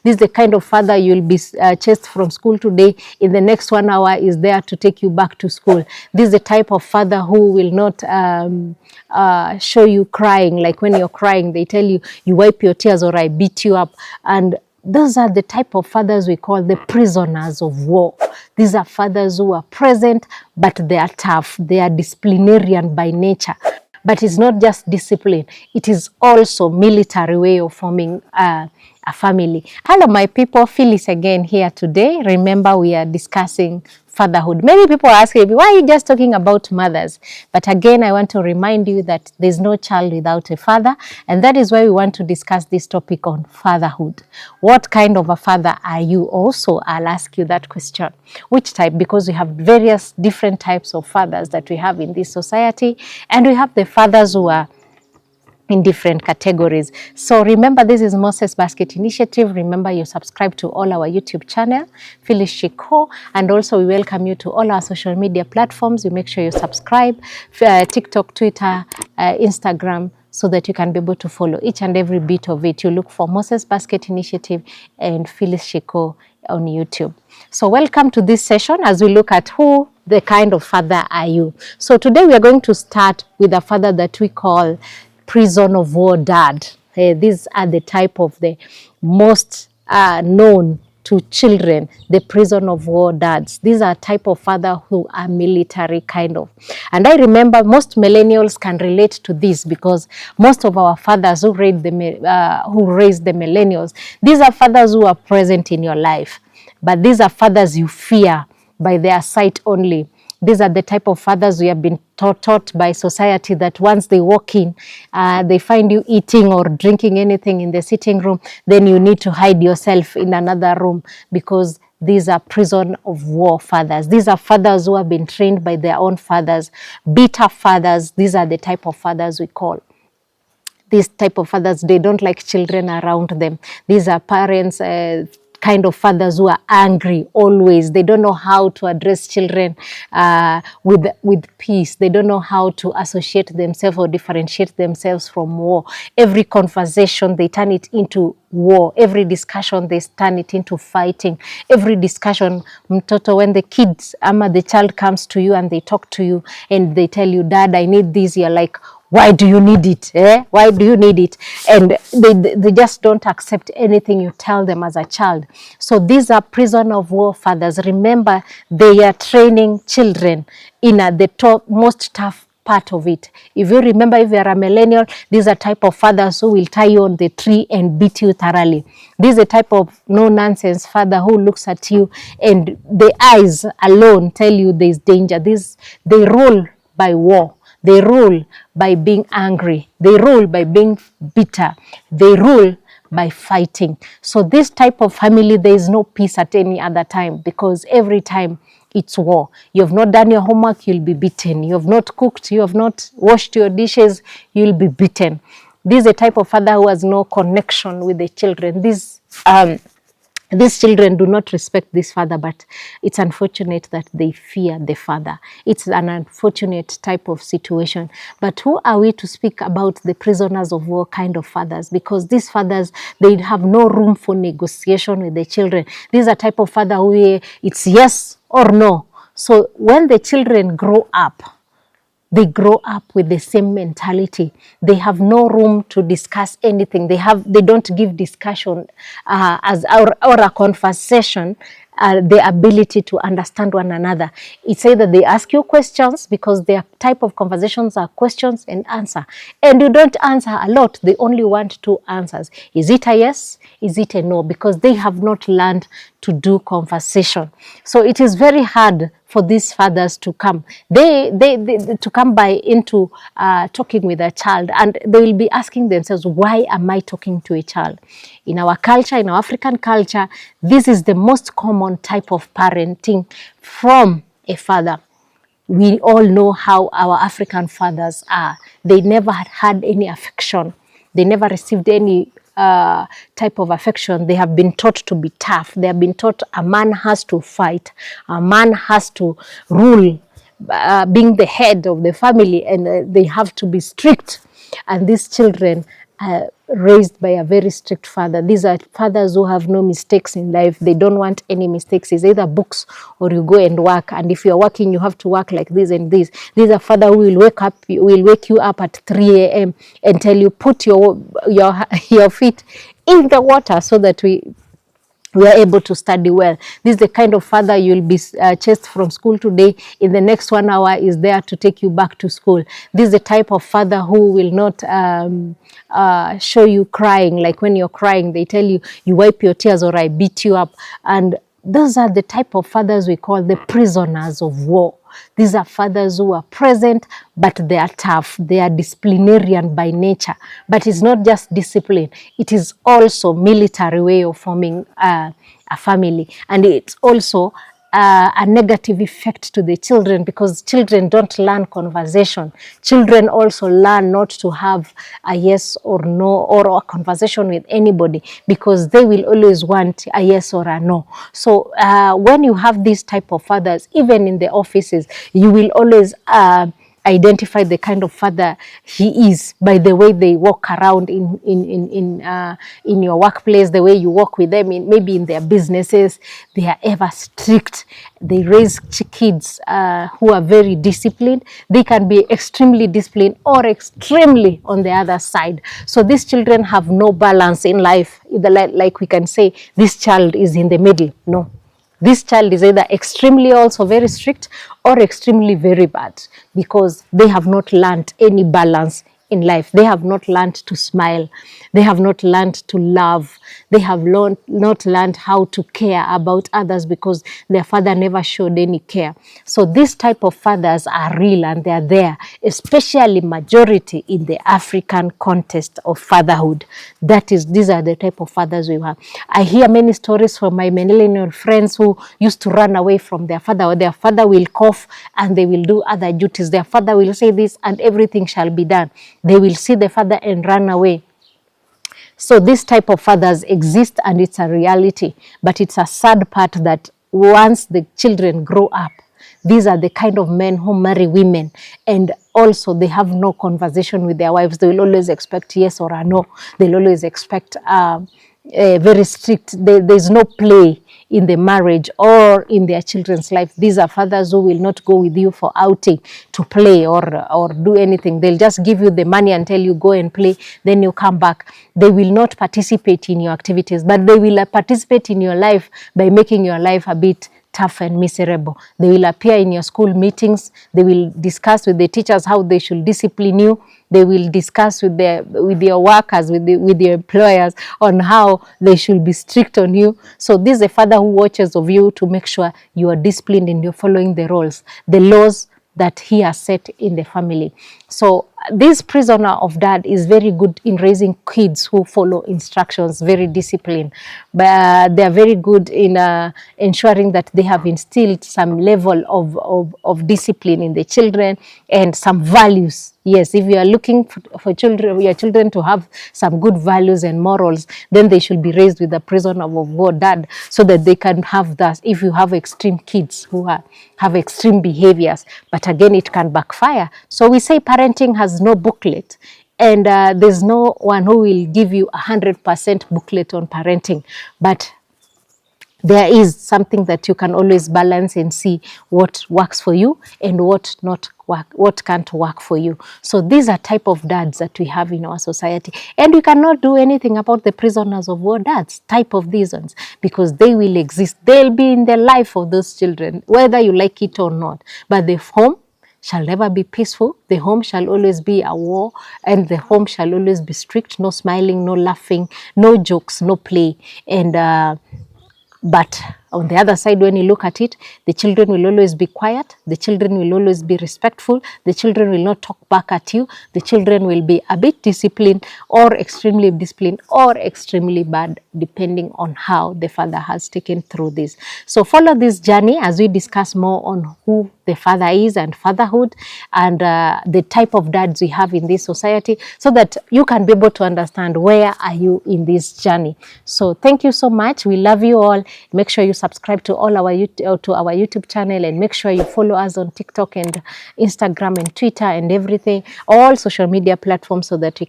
This is the kind of father you'll be chased from school today. In the next 1 hour is there to take you back to school. This is the type of father who will not show you crying. Like when you're crying, they tell you, you wipe your tears or I beat you up. And those are the type of fathers we call the prisoners of war. These are fathers who are present, but they are tough. They are disciplinarian by nature. But it's not just discipline. It is also military way of forming a family. Hello, my people. Phyllis again here today. Remember, we are discussing fatherhood. Many people are asking me, why are you just talking about mothers? But again, I want to remind you that there's no child without a father. And that is why we want to discuss this topic on fatherhood. What kind of a father are you also? I'll ask you that question. Which type? Because we have various different types of fathers that we have in this society. And we have the fathers who are in different categories. So remember, this is Moses Basket Initiative. Remember, you subscribe to all our YouTube channel, Phyllis Shiko, and also we welcome you to all our social media platforms. You make sure you subscribe, TikTok, Twitter, Instagram, so that you can be able to follow each and every bit of it. You look for Moses Basket Initiative and Phyllis Shiko on YouTube. So welcome to this session as we look at who the kind of father are you. So today we are going to start with a father that we call prison of war dad. These are the type of the most known to children, the prison of war dads. These are type of father who are military kind of. And I remember most millennials can relate to this because most of our fathers who raised the millennials, these are fathers who are present in your life. But these are fathers you fear by their sight only. These are the type of fathers we have been taught by society that once they walk in, they find you eating or drinking anything in the sitting room, then you need to hide yourself in another room because these are prison of war fathers. These are fathers who have been trained by their own fathers, bitter fathers. These are the type of fathers we call. These type of fathers, they don't like children around them. These are parents, kind of fathers who are angry always. They don't know how to address children with peace. They don't know how to associate themselves or differentiate themselves from war. Every conversation, they turn it into war. Every discussion, they turn it into fighting. Every discussion, mtoto, when the kids, the child comes to you and they talk to you and they tell you, Dad, I need this, you're like, why do you need it? Why do you need it? And they just don't accept anything you tell them as a child. So these are prison of war fathers. Remember, they are training children in the most tough part of it. If you remember, if you are a millennial, these are type of fathers who will tie you on the tree and beat you thoroughly. This is a type of no-nonsense father who looks at you and the eyes alone tell you there's danger. They rule by war. They rule by being angry. They rule by being bitter. They rule by fighting. So this type of family, there is no peace at any other time because every time it's war. You have not done your homework, you'll be beaten. You have not cooked, you have not washed your dishes, you'll be beaten. This is a type of father who has no connection with the children. These children do not respect this father, but it's unfortunate that they fear the father. It's an unfortunate type of situation. But who are we to speak about the prisoners of war kind of fathers? Because these fathers, they have no room for negotiation with the children. These are type of father who it's yes or no. So when the children grow up, they grow up with the same mentality. They have no room to discuss anything. They don't give discussion or a conversation the ability to understand one another. It's either they ask you questions because their type of conversations are questions and answer. And you don't answer a lot. They only want two answers. Is it a yes? Is it a no? Because they have not learned to do conversation. So it is very hard for these fathers to come. They to come by into talking with a child, and they will be asking themselves, why am I talking to a child? In our culture, in our African culture, this is the most common type of parenting from a father. We all know how our African fathers are. They never had any affection. They never received any type of affection. They have been taught to be tough. They have been taught a man has to fight. A man has to rule, being the head of the family, and they have to be strict. And these children, raised by a very strict father. These are fathers who have no mistakes in life. They don't want any mistakes. It's either books or you go and work. And if you're working, you have to work like this and this. These are father who will wake you up at 3 a.m. and tell you, put your feet in the water so that we are able to study well. This is the kind of father you'll be chased from school today. In the next 1 hour is there to take you back to school. This is the type of father who will not show you crying. Like when you're crying, they tell you, you wipe your tears or I beat you up. And those are the type of fathers we call the prisoners of war. These are fathers who are present, but they are tough. They are disciplinarian by nature. But it's not just discipline. It is also military way of forming a family. And it's also a negative effect to the children because children don't learn conversation. Children also learn not to have a yes or no or a conversation with anybody because they will always want a yes or a no. So when you have these type of fathers, even in the offices, you will always identify the kind of father he is by the way they walk around in your workplace, the way you walk with them, maybe in their businesses. They are ever strict. They raise kids who are very disciplined. They can be extremely disciplined or extremely on the other side. So these children have no balance in life. Either like we can say, this child is in the middle. No. This child is either extremely also very strict or extremely very bad because they have not learned any balance in life. They have not learned to smile. They have not learned to love. They have not learned how to care about others because their father never showed any care. So this type of fathers are real and they are there, especially majority in the African context of fatherhood. These are the type of fathers we have. I hear many stories from my millennial friends who used to run away from their father, or their father will cough and they will do other duties. Their father will say this and everything shall be done. They will see the father and run away. So this type of fathers exist and it's a reality. But it's a sad part that once the children grow up, these are the kind of men who marry women and also they have no conversation with their wives. They will always expect yes or a no. They'll always expect very strict. There's no play in the marriage or in their children's life. These are fathers who will not go with you for outing to play or do anything. They'll just give you the money and tell you go and play, then you come back. They will not participate in your activities, but they will participate in your life by making your life a bit tough and miserable. They will appear in your school meetings. They will discuss with the teachers how they should discipline you. They will discuss with your workers, with your employers on how they should be strict on you. So this is a father who watches of you to make sure you are disciplined and you're following the rules, the laws that he has set in the family. So this prisoner of dad is very good in raising kids who follow instructions, very disciplined. But they are very good in ensuring that they have instilled some level of discipline in the children and some values. Yes, if you are looking for your children to have some good values and morals, then they should be raised with a prisoner of war dad so that they can have that. If you have extreme kids who have extreme behaviors, but again, it can backfire. So we say parenting has no booklet. And there's no one who will give you 100% booklet on parenting. But there is something that you can always balance and see what works for you and what can't work for you. So these are type of dads that we have in our society. And we cannot do anything about the prisoners of war dads, type of these ones, because they will exist. They'll be in the life of those children, whether you like it or not. But the home shall never be peaceful. The home shall always be a war, and the home shall always be strict, no smiling, no laughing, no jokes, no play. And but on the other side, when you look at it, the children will always be quiet. The children will always be respectful. The children will not talk back at you. The children will be a bit disciplined or extremely disciplined or extremely bad, depending on how the father has taken through this. So follow this journey as we discuss more on who the father is and fatherhood and the type of dads we have in this society so that you can be able to understand where are you in this journey. So thank you so much. We love you all. Make sure you subscribe to all our YouTube channel and make sure you follow us on TikTok and Instagram and Twitter and everything, all social media platforms so that we